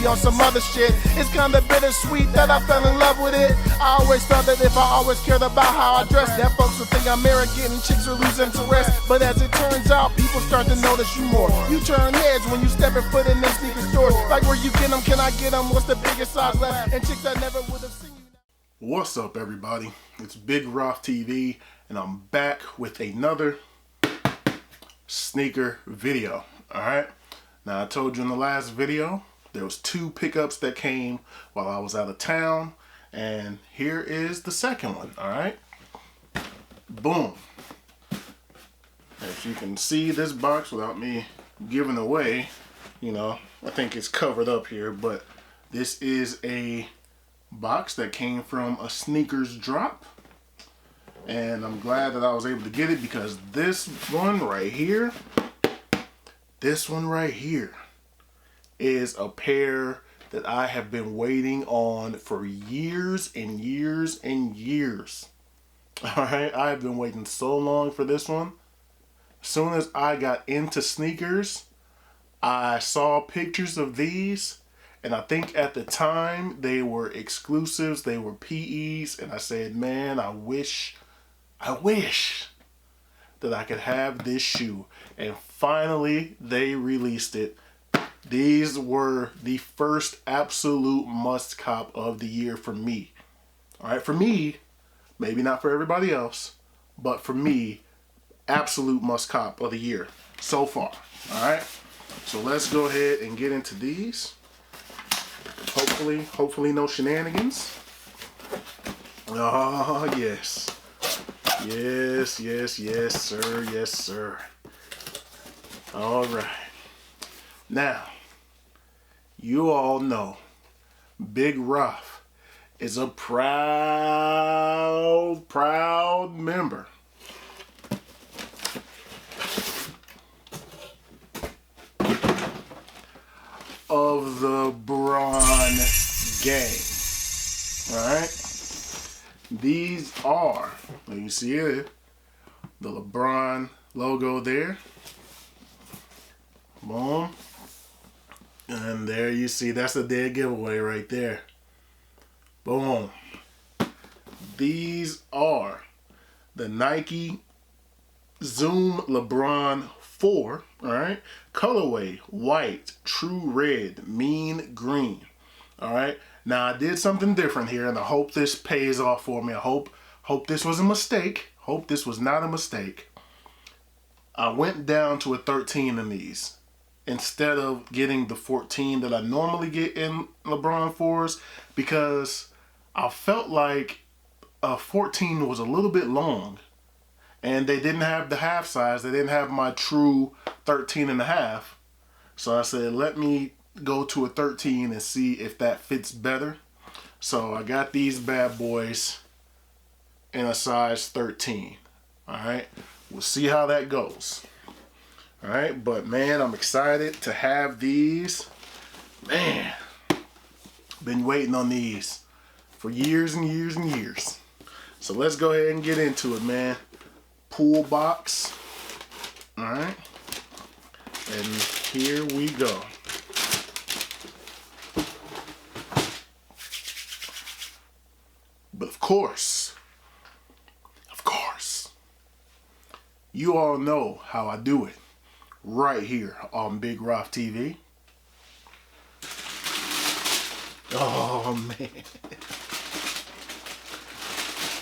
be on some other shit. It's kinda bittersweet that I fell in love with it. I always thought that if I always cared about how I dress, that folks would think I'm arrogant and chicks would lose interest. But as it turns out, people start to notice you more. You turn heads when you step and foot in them sneaker stores. Like, where you get them, can I get them? What's the biggest size left? And chicks that never would have seen you. What's up, everybody? It's Big Roth TV, and I'm back with another sneaker video. Alright, now I told you in the last video there was 2 pickups that came while I was out of town, and here is the second one. Alright, boom. As you can see, this box, without me giving away, you know, I think it's covered up here, but this is a box that came from a sneakers drop, and I'm glad that I was able to get it, because this one right here is a pair that I have been waiting on for years and years and years. Alright, I have been waiting so long for this one. As soon as I got into sneakers, I saw pictures of these, and I think at the time they were exclusives, they were PEs, and I said, man, I wish that I could have this shoe. And finally they released it. These were the first absolute must cop of the year for me. Alright, for me, maybe not for everybody else, but for me, absolute must cop of the year so far. Alright, so let's go ahead and get into these. Hopefully no shenanigans. Oh, yes. Yes, sir. All right. Now, you all know Big Roth is a proud member of the Lebron gang. Alright? These are, you see it, the Lebron logo there. Boom. And there you see, that's a dead giveaway right there. Boom. These are the Nike Zoom Lebron 4, alright? Colorway, white, true red, mean green. Alright? Now I did something different here, and I hope this pays off for me. I hope this was a mistake. Hope this was not a mistake. I went down to a 13 in these instead of getting the 14 that I normally get in LeBron 4s, because I felt like a 14 was a little bit long, and they didn't have the half size. They didn't have my true 13 and a half. So I said, let me go to a 13 and see if that fits better. So I got these bad boys in a size 13. Alright, we'll see how that goes. Alright, but man, I'm excited to have these. Man, been waiting on these for years and years and years. So let's go ahead and get into it, man. Pool box. Alright, and here we go. But of course, you all know how I do it right here on Big Roth TV. Oh, man.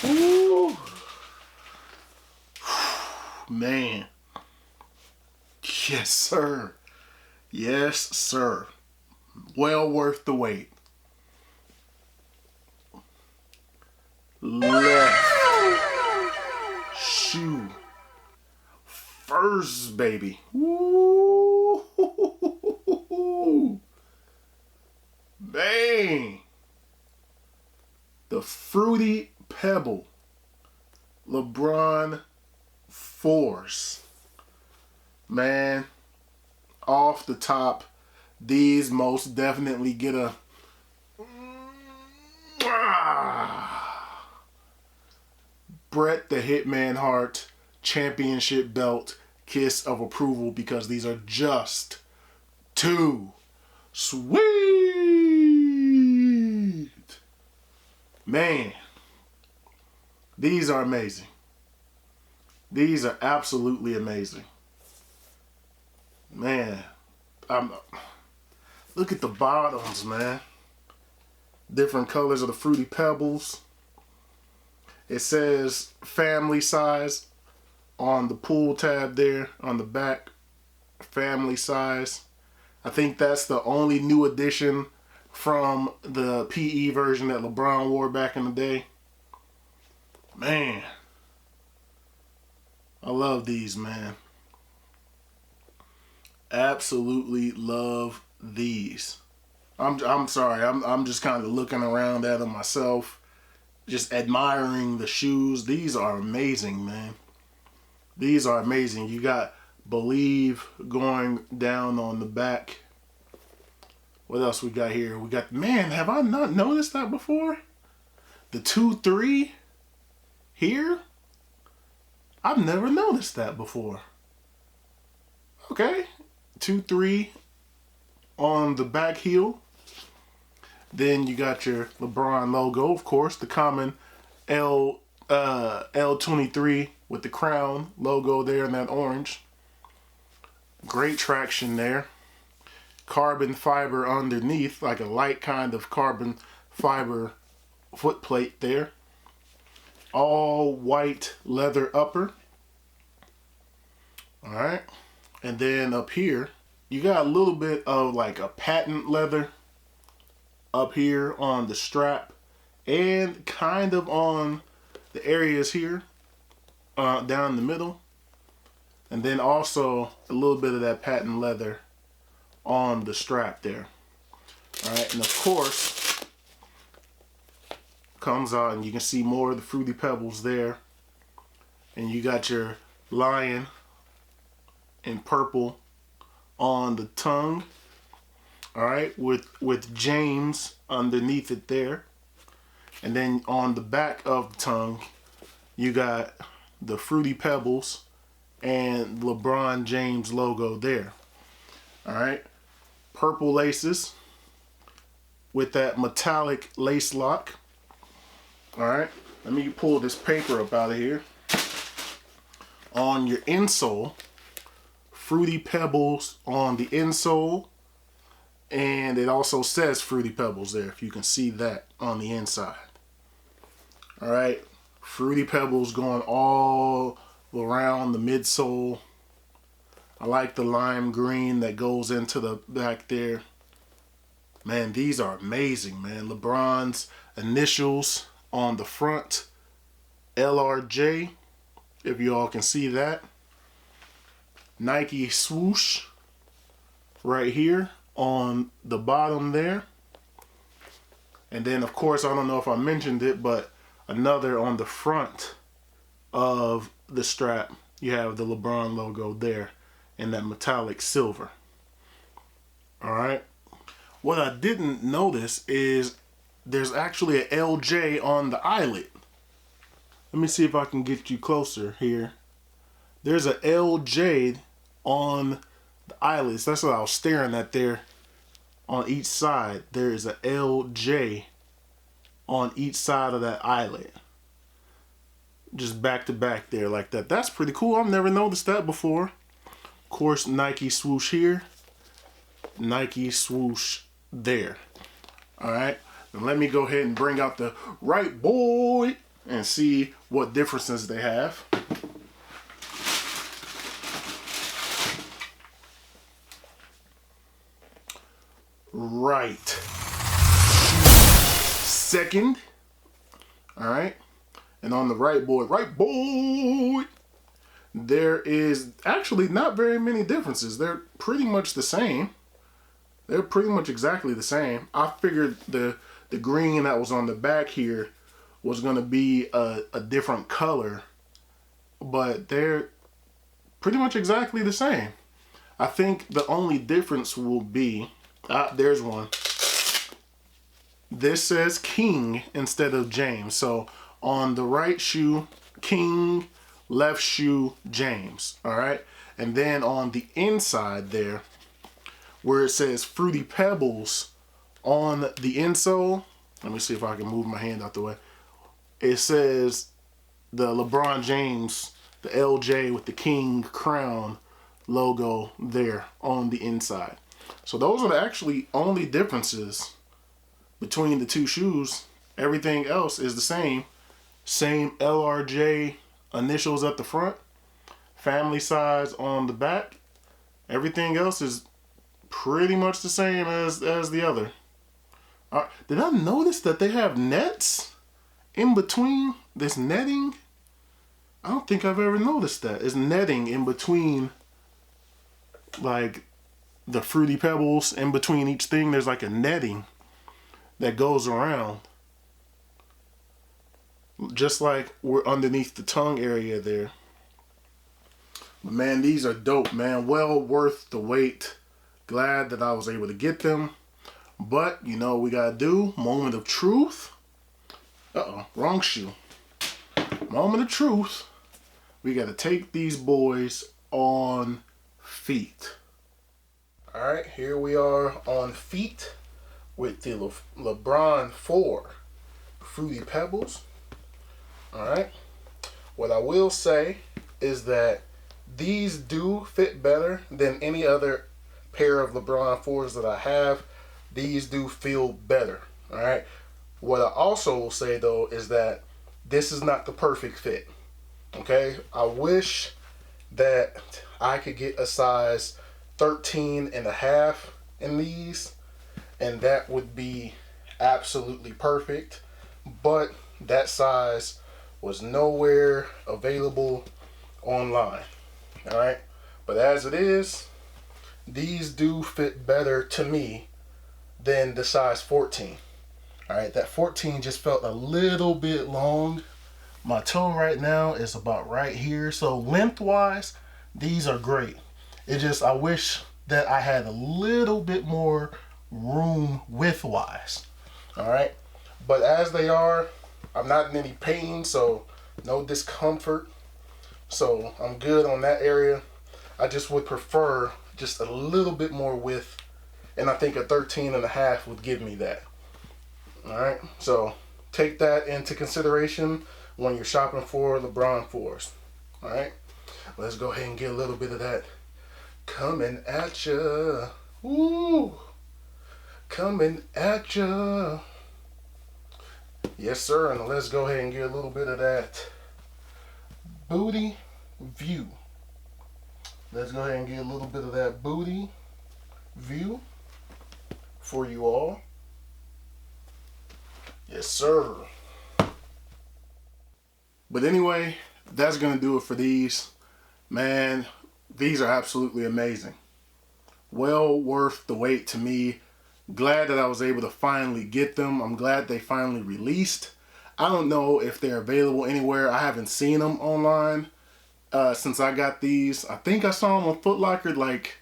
Ooh. Man. Yes, sir. Yes, sir. Well worth the wait. Left shoe first, baby. Woo! Bang! The Fruity Pebble Lebron 4s. Man, off the top, these most definitely get a Bret the Hitman Hart championship belt kiss of approval, because these are just too sweet. Man, these are amazing. These are absolutely amazing. Man, look at the bottoms, man. Different colors of the Fruity Pebbles. It says family size on the pull tab there on the back. Family size. I think that's the only new addition from the PE version that LeBron wore back in the day. Man, I love these, man. Absolutely love these. I'm sorry. I'm just kind of looking around at them myself, just admiring the shoes. These are amazing, man. These are amazing. You got Believe going down on the back. What else we got here? We got, man, have I not noticed that before? The 2-3 here? I've never noticed that before. Okay. 2-3 on the back heel. Then you got your LeBron logo, of course, the common L23 with the crown logo there in that orange. Great traction there. Carbon fiber underneath, like a light kind of carbon fiber foot plate there. All white leather upper. Alright. And then up here, you got a little bit of like a patent leather up here on the strap and kind of on the areas here down the middle. And then also a little bit of that patent leather on the strap there. Alright, and of course, comes out and you can see more of the Fruity Pebbles there. And you got your lion in purple on the tongue. Alright, with James underneath it there. And then on the back of the tongue, you got the Fruity Pebbles and LeBron James logo there. Alright, purple laces with that metallic lace lock. Alright, let me pull this paper up out of here. On your insole, Fruity Pebbles on the insole, and it also says Fruity Pebbles there, if you can see that on the inside. Alright, Fruity Pebbles going all around the midsole. I like the lime green that goes into the back there. Man, these are amazing, man. LeBron's initials on the front, LRJ, if you all can see that. Nike swoosh right here on the bottom there. And then, of course, I don't know if I mentioned it, but another on the front of the strap. You have the LeBron logo there in that metallic silver. Alright. What I didn't notice is there's actually a LJ on the eyelet. Let me see if I can get you closer here. There's a LJ on the eyelets. That's what I was staring at there. On each side, there is a LJ on each side of that eyelet. Just back to back there like that. That's pretty cool. I've never noticed that before. Of course, Nike swoosh here. Nike swoosh there. Alright. Now let me go ahead and bring out the right boy and see what differences they have. Right. Second. Alright. And on the right boy, there is actually not very many differences. They're pretty much the same. They're pretty much exactly the same. I figured the green that was on the back here was going to be a different color, but they're pretty much exactly the same. I think the only difference will be, there's one. This says King instead of James. So on the right shoe, King, left shoe, James. All right. And then on the inside there, where it says Fruity Pebbles on the insole, Let me see if I can move my hand out the way. It says the LeBron James, the LJ with the king crown logo there on the inside. So those are the actually only differences between the two shoes. Everything else is the same. Same LRJ initials at the front, family size on the back. Everything else is pretty much the same as the other. Did I notice that they have nets in between this netting? I don't think I've ever noticed that. It's netting in between, like the Fruity Pebbles in between each thing. There's like a netting that goes around. Just like we're underneath the tongue area there. But man, these are dope, man. Well worth the wait. Glad that I was able to get them. But, you know what we gotta do? Moment of truth. Uh-oh, wrong shoe. Moment of truth. We gotta take these boys on feet. Alright, here we are on feet with the LeBron 4 Fruity Pebbles. Alright, what I will say is that these do fit better than any other pair of LeBron 4s that I have. These do feel better. Alright, what I also will say though is that this is not the perfect fit. Okay, I wish that I could get a size 13.5 in these, and that would be absolutely perfect, but that size was nowhere available online. All right, but as it is, these do fit better to me than the size 14. All right, that 14 just felt a little bit long. My toe right now is about right here, so lengthwise these are great. It just, I wish that I had a little bit more room widthwise. All right, but as they are, I'm not in any pain, so no discomfort. So I'm good on that area. I just would prefer just a little bit more width, and I think a 13.5 would give me that. All right, so take that into consideration when you're shopping for LeBron 4s. All right, let's go ahead and get a little bit of that coming at ya. Woo! Coming at ya. Yes, sir. And let's go ahead and get a little bit of that booty view. Let's go ahead and get a little bit of that booty view for you all. Yes, sir. But anyway, that's going to do it for these. Man, these are absolutely amazing. Well worth the wait to me. Glad that I was able to finally get them. I'm glad they finally released. I don't know if they're available anywhere. I haven't seen them online since I got these. I think I saw them on Foot Locker like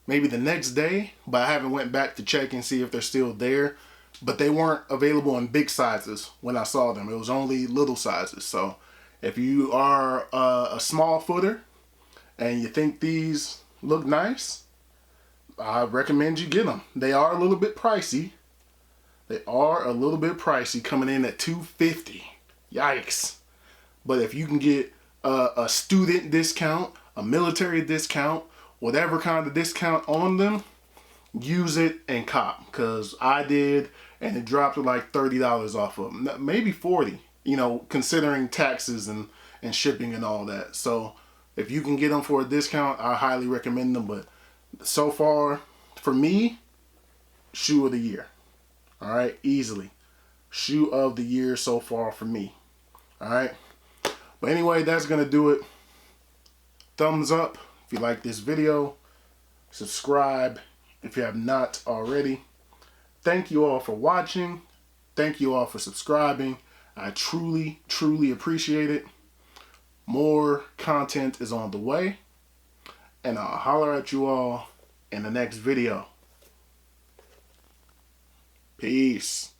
maybe the next day, but I haven't went back to check and see if they're still there. But they weren't available in big sizes when I saw them. It was only little sizes. So if you are a small footer and you think these look nice, I recommend you get them. They are a little bit pricey. They are a little bit pricey, coming in at $250. Yikes. But if you can get a student discount, a military discount, whatever kind of discount on them, use it and cop. Because I did, and it dropped to like $30 off of them. Maybe $40, you know, considering taxes and shipping and all that. So if you can get them for a discount, I highly recommend them. But so far, for me, shoe of the year. All right, easily. Shoe of the year so far for me. All right. But anyway, that's going to do it. Thumbs up if you like this video. Subscribe if you have not already. Thank you all for watching. Thank you all for subscribing. I truly, truly appreciate it. More content is on the way. And I'll holler at you all in the next video. Peace.